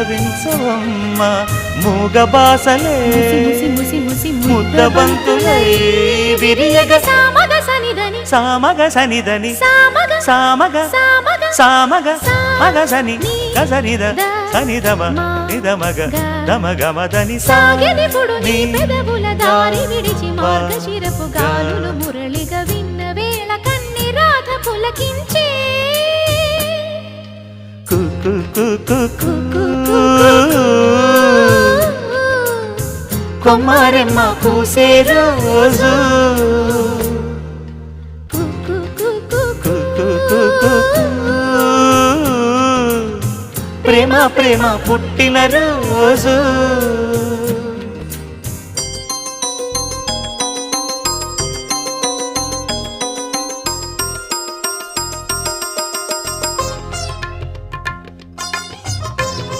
పల్లవించవమ్మ మూగ బాసలే ముద్ద బంతులై విరియగ సామగ సనిదని సామగ సామగ మగసని గసనిద సనిదమ నిదమగ దమగమదని సాగెనిపుడు నీ పెదవుల దారి విడిచి మార్గశిరపు గాలులు మురళిగా విన్న వేళ కన్ని రాధ పులకించే కొమ్మారెమ్మ పూసే రోజు ప్రేమ ప్రేమ పుట్టిన రోజు